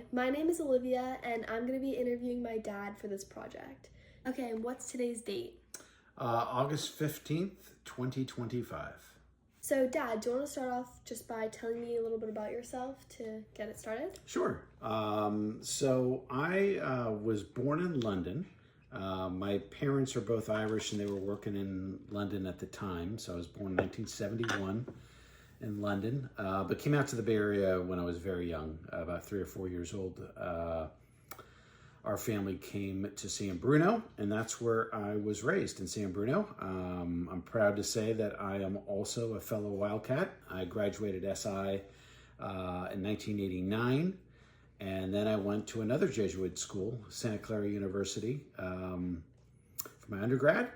Hi, my name is Olivia, and I'm going to be interviewing my dad for this project. Okay, and what's today's date? August 15th, 2025. So, Dad, do you want to start off just by telling me a little bit about yourself to get it started? Sure. So I was born in London. My parents are both Irish and they were working in London at the time. So I was born in 1971 in London, but came out to the Bay Area when I was very young, about 3 or 4 years old. Our family came to San Bruno, and that's where I was raised, in San Bruno. I'm proud to say that I am also a fellow Wildcat. I graduated SI in 1989, and then I went to another Jesuit school, Santa Clara University, for my undergrad,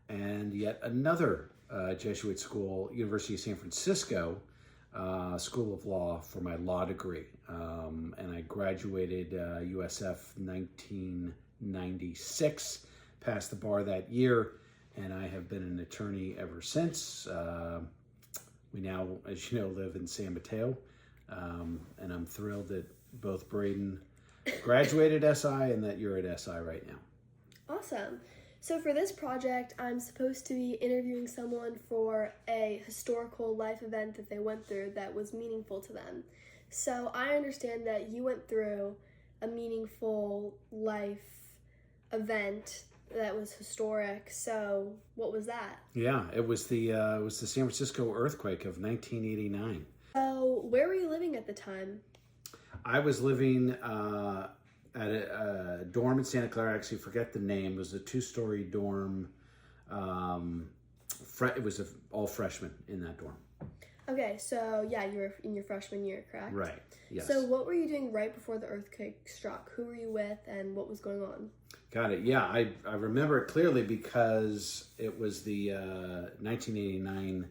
and yet another Jesuit school, University of San Francisco, School of Law for my law degree. And I graduated USF 1996, passed the bar that year, and I have been an attorney ever since. We now, as you know, live in San Mateo, and I'm thrilled that both Braden graduated SI and that you're at SI right now. Awesome. So, for this project, I'm supposed to be interviewing someone for a historical life event that they went through that was meaningful to them. So, I understand that you went through a meaningful life event that was historic. So, what was that? Yeah, it was the San Francisco earthquake of 1989. So, where were you living at the time? I was living at a dorm in Santa Clara. I actually forget the name. It was a 2-story dorm. It was all freshmen in that dorm. Okay, so yeah, you were in your freshman year, correct? Right, yes. So what were you doing right before the earthquake struck? Who were you with and what was going on? Got it. Yeah, I remember it clearly because it was the 1989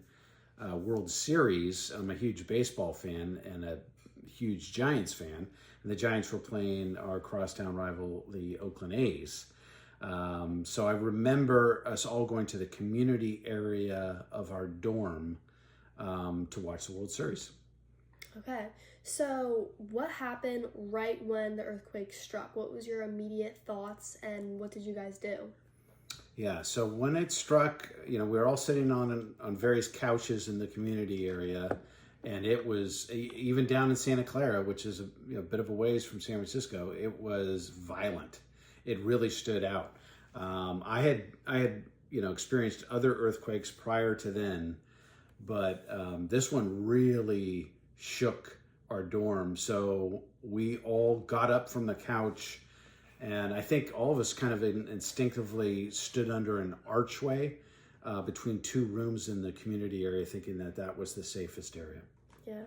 World Series. I'm a huge baseball fan and a huge Giants fan. And the Giants were playing our crosstown rival, the Oakland A's. So I remember us all going to the community area of our dorm to watch the World Series. Okay, so what happened right when the earthquake struck? What was your immediate thoughts and what did you guys do? Yeah, so when it struck, we were all sitting on various couches in the community area. And it was, even down in Santa Clara, which is a bit of a ways from San Francisco, it was violent. It really stood out. I had experienced other earthquakes prior to then, but this one really shook our dorm. So we all got up from the couch, and I think all of us kind of instinctively stood under an archway between 2 rooms in the community area, thinking that that was the safest area. Yeah.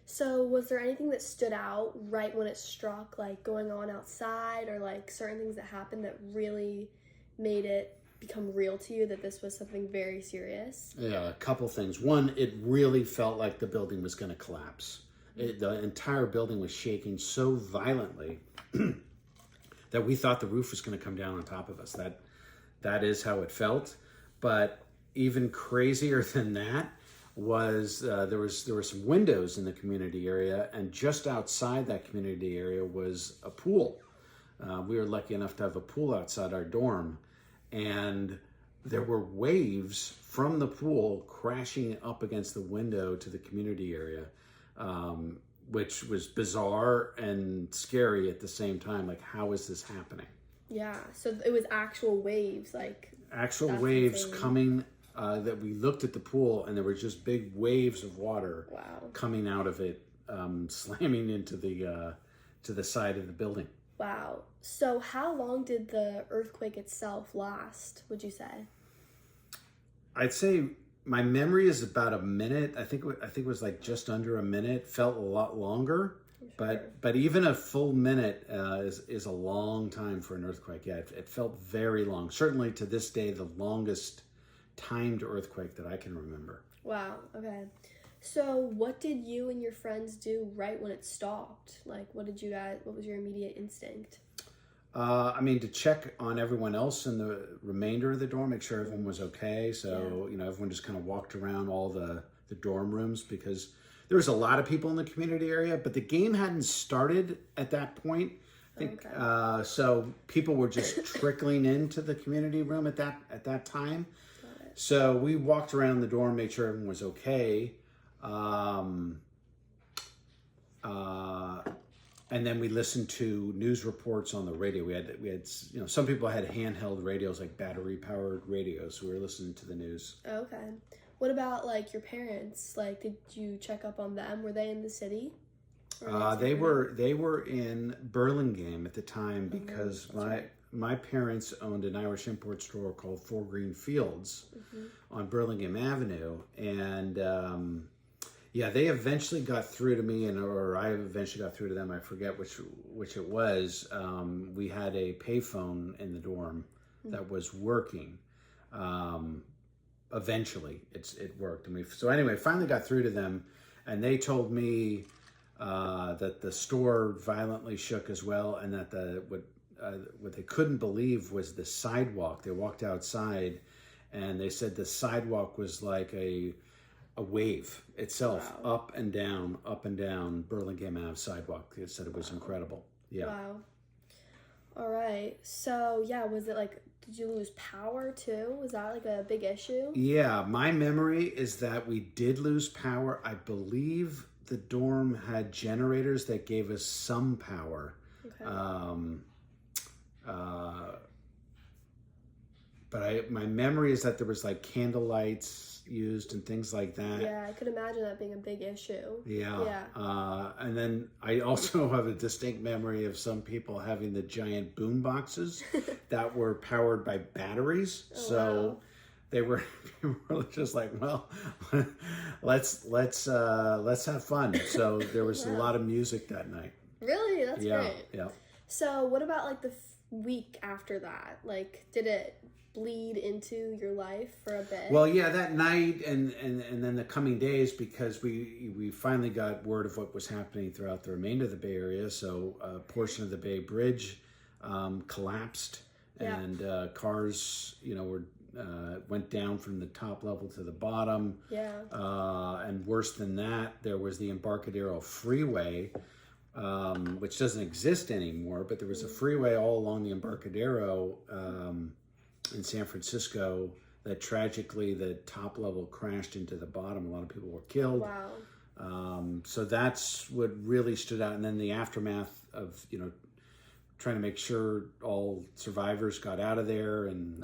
So was there anything that stood out right when it struck, like going on outside or like certain things that happened that really made it become real to you that this was something very serious? Yeah, a couple things. One, it really felt like the building was going to collapse. The entire building was shaking so violently that we thought the roof was going to come down on top of us. That is how it felt. But even crazier than that was there were some windows in the community area, and just outside that community area was a pool. We were lucky enough to have a pool outside our dorm, and there were waves from the pool crashing up against the window to the community area, which was bizarre and scary at the same time. Like, how is this happening? Yeah, so it was actual waves, like actual that's waves insane. coming. That we looked at the pool and there were just big waves of water coming out of it, slamming into the to the side of the building. Wow. So how long did the earthquake itself last, would you say? I'd say my memory is about a minute. I think it was like just under a minute. Felt a lot longer, but even a full minute is a long time for an earthquake. Yeah, it felt very long. Certainly to this day, the longest timed earthquake that I can remember. Wow, okay. So what did you and your friends do right when it stopped? Like, what was your immediate instinct? To check on everyone else in the remainder of the dorm, make sure everyone was okay. So, everyone just kind of walked around all the dorm rooms because there was a lot of people in the community area, but the game hadn't started at that point. I think so. People were just trickling into the community room at that time. So we walked around the dorm, made sure everyone was okay, and then we listened to news reports on the radio. We had some people had handheld radios, like battery powered radios. So we were listening to the news. Okay. What about like your parents? Like, did you check up on them? Were they in the city? They were in Burlingame at the time because my parents owned an Irish import store called Four Green Fields on Burlingame Avenue, and they eventually got through to me, or I eventually got through to them. I forget which it was. We had a payphone in the dorm that was working. Eventually, it worked, and so anyway, finally got through to them, and they told me that the store violently shook as well, and that what they couldn't believe was the sidewalk. They walked outside, and they said the sidewalk was like a wave itself, up and down Burlingame Ave sidewalk. They said it was incredible. Yeah. Wow. All right. So was it like, did you lose power too? Was that like a big issue? Yeah, my memory is that we did lose power. I believe the dorm had generators that gave us some power. Okay. But my memory is that there was like candle lights used and things like that. Yeah, I could imagine that being a big issue. Yeah. And then I also have a distinct memory of some people having the giant boom boxes that were powered by batteries. Wow. They were just like, well, let's have fun. So there was a lot of music that night. Really? That's great. Yeah. So what about like the week after that? Like, did it bleed into your life for a bit? Well, yeah, that night and then the coming days, because we finally got word of what was happening throughout the remainder of the Bay Area. So a portion of the Bay Bridge collapsed, and cars, went down from the top level to the bottom. Yeah. And worse than that, there was the Embarcadero Freeway, which doesn't exist anymore, but there was a freeway all along the Embarcadero in San Francisco that tragically the top level crashed into the bottom. A lot of people were killed. Wow. So that's what really stood out. And then the aftermath of, trying to make sure all survivors got out of there and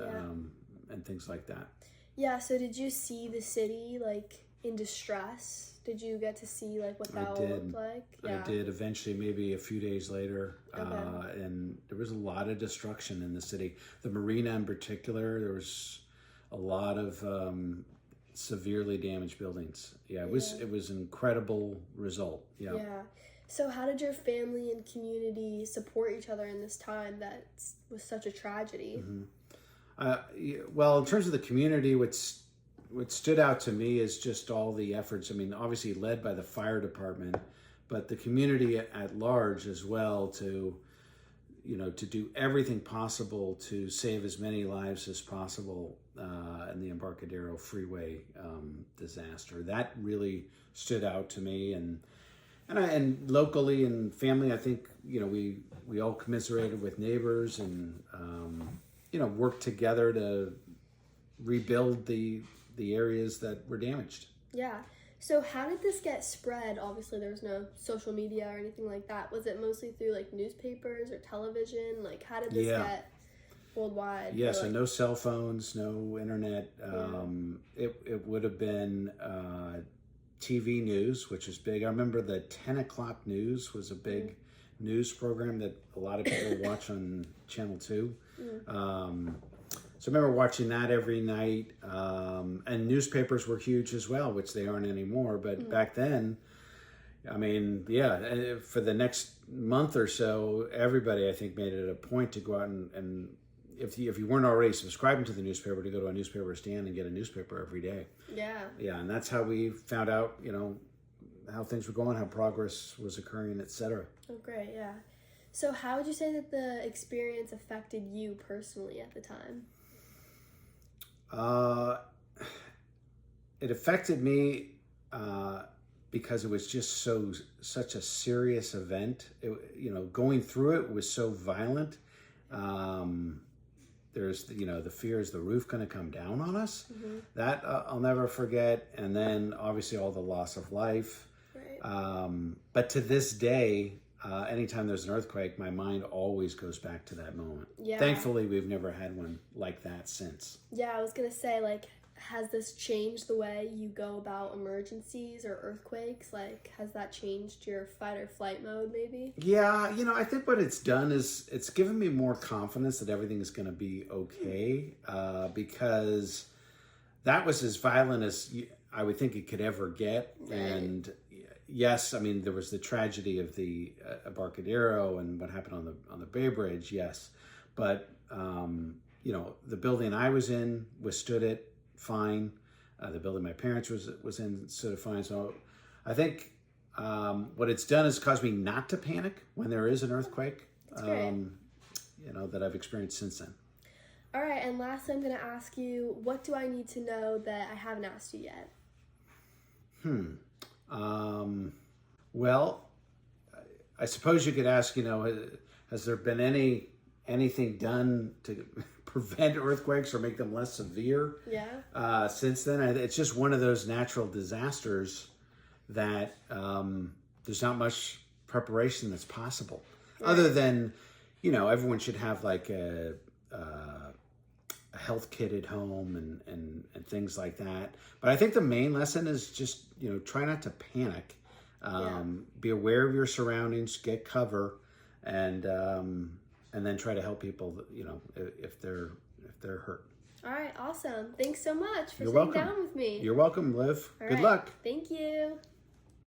things like that. Yeah, so did you see the city like in distress? Did you get to see like what that all looked like? Yeah. I did eventually, maybe a few days later. Okay. And there was a lot of destruction in the city. The marina in particular, there was a lot of severely damaged buildings. Yeah, it was an incredible result. Yeah. Yeah. So how did your family and community support each other in this time that was such a tragedy? Well, in terms of the community, what stood out to me is just all the efforts. I mean, obviously led by the fire department, but the community at large as well to do everything possible to save as many lives as possible in the Embarcadero Freeway disaster. That really stood out to me, and locally and family, I think we all commiserated with neighbors and worked together to rebuild the areas that were damaged. Yeah. So how did this get spread? Obviously there was no social media or anything like that. Was it mostly through like newspapers or television? Like how did this get worldwide? Yeah, so no cell phones, no internet. It would have been TV news, which was big. I remember the 10 o'clock news was a big news program that a lot of people watch on Channel 2. So I remember watching that every night, and newspapers were huge as well, which they aren't anymore. But back then, I mean, for the next month or so, everybody, I think, made it a point to go out and if you weren't already subscribing to the newspaper, to go to a newspaper stand and get a newspaper every day. Yeah. Yeah, and that's how we found out, how things were going, how progress was occurring, etc. Oh, great, yeah. So how would you say that the experience affected you personally at the time? It affected me because it was just such a serious event. Going through it was so violent. There's the fear, is the roof going to come down on us? That I'll never forget. And then obviously all the loss of life. Right. But to this day, anytime there's an earthquake, my mind always goes back to that moment. Yeah. Thankfully, we've never had one like that since. Yeah, I was gonna say, like, has this changed the way you go about emergencies or earthquakes? Like, has that changed your fight or flight mode, maybe? Yeah, I think what it's done is it's given me more confidence that everything is going to be okay, because that was as violent as I would think it could ever get. Right. And yes, I mean, there was the tragedy of the Embarcadero and what happened on the Bay Bridge, yes. But, the building I was in withstood it fine. The building my parents was in stood it fine. So I think what it's done is caused me not to panic when there is an earthquake, That's great. that I've experienced since then. All right, and lastly, I'm going to ask you, what do I need to know that I haven't asked you yet? Well, I suppose you could ask, has there been anything done to prevent earthquakes or make them less severe? Yeah. Since then, it's just one of those natural disasters that there's not much preparation that's possible. Right. Other than, everyone should have like a health kit at home and things like that. But I think the main lesson is just, try not to panic. Be aware of your surroundings, get cover, and then try to help people, if they're hurt. All right, awesome. Thanks so much for You're sitting welcome. down with me. You're welcome, Liv. All Good right. luck. Thank you.